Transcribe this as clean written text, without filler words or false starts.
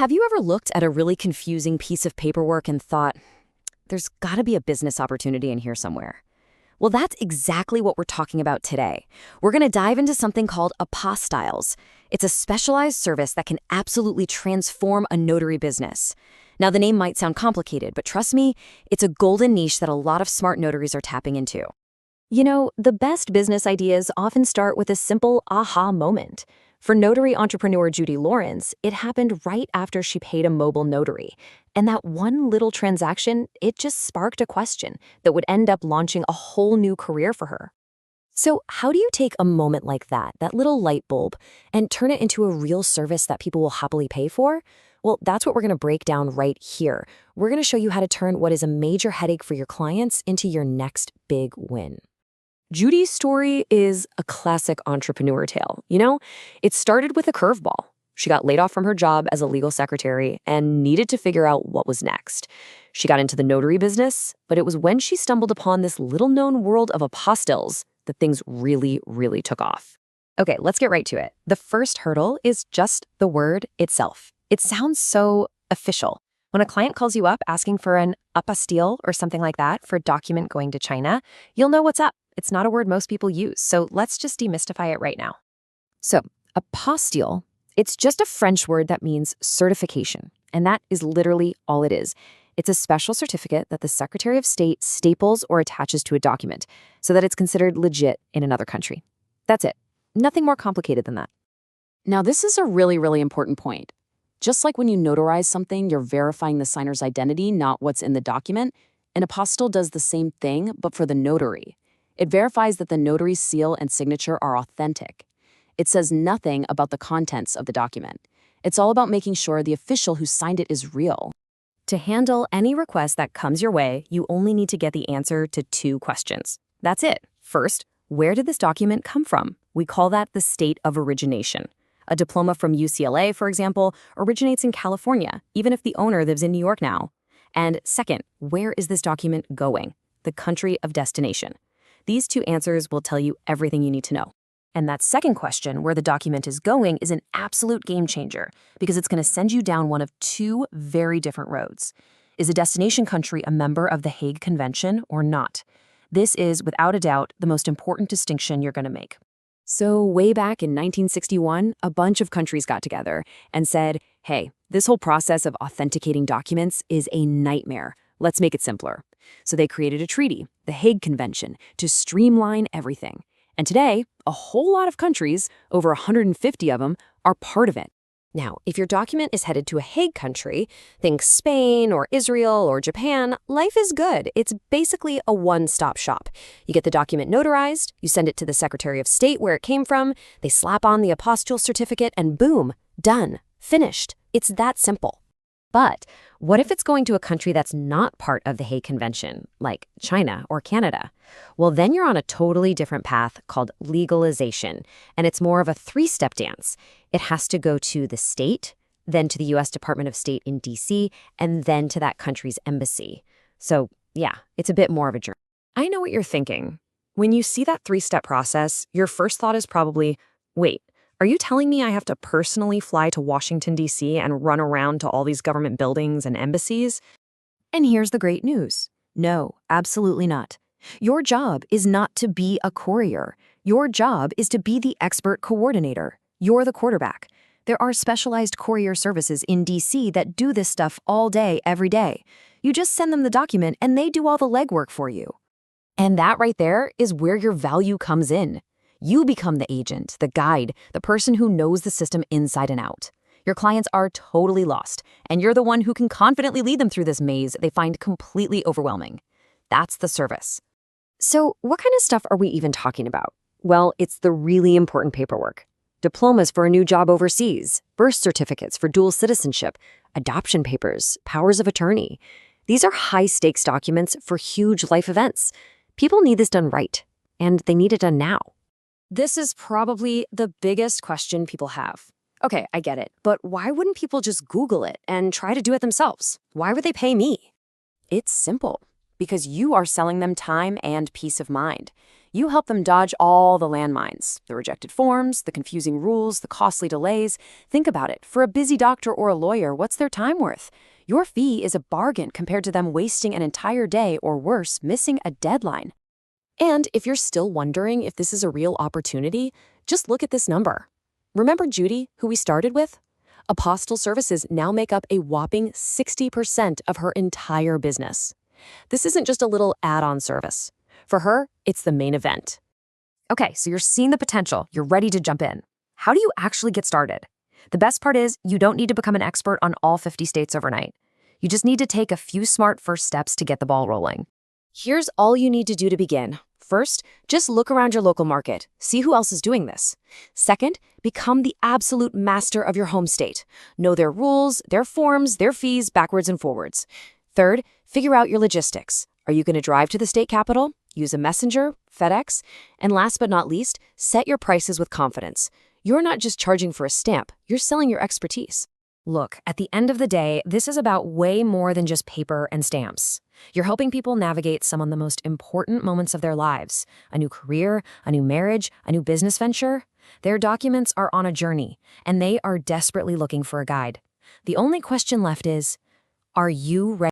Have you ever looked at a really confusing piece of paperwork and thought, there's got to be a business opportunity in here somewhere? Well, that's exactly what we're talking about today. We're going to dive into something called Apostilles. It's a specialized service that can absolutely transform a notary business. Now, the name might sound complicated, but trust me, it's a golden niche that a lot of smart notaries are tapping into. You know, the best business ideas often start with a simple aha moment. For notary entrepreneur Judy Lawrence, it happened right after she paid a mobile notary. And that one little transaction, it just sparked a question that would end up launching a whole new career for her. So how do you take a moment like that little light bulb, and turn it into a real service that people will happily pay for? Well, that's what we're going to break down right here. We're going to show you how to turn what is a major headache for your clients into your next big win. Judy's story is a classic entrepreneur tale. You know, it started with a curveball. She got laid off from her job as a legal secretary and needed to figure out what was next. She got into the notary business, but it was when she stumbled upon this little-known world of apostilles that things really took off. Okay, let's get right to it. The first hurdle is just the word itself. It sounds so official. When a client calls you up asking for an apostille or something like that for a document going to China, you'll know what's up. It's not a word most people use, so let's just demystify it right now. So, apostille, it's just a French word that means certification, and that is literally all it is. It's a special certificate that the Secretary of State staples or attaches to a document so that it's considered legit in another country. That's it. Nothing more complicated than that. Now, this is a really important point. Just like when you notarize something, you're verifying the signer's identity, not what's in the document. An apostille does the same thing, but for the notary. It verifies that the notary's seal and signature are authentic. It says nothing about the contents of the document. It's all about making sure the official who signed it is real. To handle any request that comes your way, you only need to get the answer to two questions. That's it. First, where did this document come from? We call that the state of origination. A diploma from UCLA, for example, originates in California, even if the owner lives in New York now. And second, where is this document going? The country of destination. These two answers will tell you everything you need to know. And that second question, where the document is going, is an absolute game changer because it's going to send you down one of two very different roads. Is a destination country a member of the Hague Convention or not? This is, without a doubt, the most important distinction you're going to make. So way back in 1961, a bunch of countries got together and said, hey, this whole process of authenticating documents is a nightmare. Let's make it simpler. So they created a treaty, the Hague Convention, to streamline everything. And today, a whole lot of countries, over 150 of them, are part of it. Now, if your document is headed to a Hague country, think Spain or Israel or Japan, life is good. It's basically a one-stop shop. You get the document notarized, you send it to the Secretary of State where it came from, they slap on the apostille certificate, and boom, done, finished. It's that simple. But what if it's going to a country that's not part of the Hague Convention, like China or Canada? Well, then you're on a totally different path called legalization, and it's more of a three-step dance. It has to go to the state, then to the U.S. Department of State in D.C., and then to that country's embassy. So, yeah, it's a bit more of a journey. I know what you're thinking. When you see that three-step process, your first thought is probably, wait, are you telling me I have to personally fly to Washington, D.C. and run around to all these government buildings and embassies? And here's the great news. No, absolutely not. Your job is not to be a courier. Your job is to be the expert coordinator. You're the quarterback. There are specialized courier services in D.C. that do this stuff all day, every day. You just send them the document and they do all the legwork for you. And that right there is where your value comes in. You become the agent, the guide, the person who knows the system inside and out. Your clients are totally lost, and you're the one who can confidently lead them through this maze they find completely overwhelming. That's the service. So what kind of stuff are we even talking about? Well, it's the really important paperwork. Diplomas for a new job overseas, birth certificates for dual citizenship, adoption papers, powers of attorney. These are high-stakes documents for huge life events. People need this done right, and they need it done now. This is probably the biggest question people have. Okay, I get it, but why wouldn't people just Google it and try to do it themselves? Why would they pay me? It's simple. because you are selling them time and peace of mind. You help them dodge all the landmines, the rejected forms, the confusing rules, the costly delays. Think about it. For a busy doctor or a lawyer, what's their time worth? Your fee is a bargain compared to them wasting an entire day or worse, missing a deadline. And if you're still wondering if this is a real opportunity, just look at this number. Remember Judy, who we started with? Apostille services now make up a whopping 60% of her entire business. This isn't just a little add-on service. For her, it's the main event. Okay, so you're seeing the potential. You're ready to jump in. How do you actually get started? The best part is you don't need to become an expert on all 50 states overnight. You just need to take a few smart first steps to get the ball rolling. Here's all you need to do to begin. First, just look around your local market. See who else is doing this. Second, become the absolute master of your home state. Know their rules, their forms, their fees, backwards and forwards. Third, figure out your logistics. Are you going to drive to the state capital? Use a messenger, FedEx? And last but not least, set your prices with confidence. You're not just charging for a stamp, you're selling your expertise. Look, at the end of the day, this is about way more than just paper and stamps. You're helping people navigate some of the most important moments of their lives. A new career, a new marriage, a new business venture. Their documents are on a journey, and they are desperately looking for a guide. The only question left is, are you ready?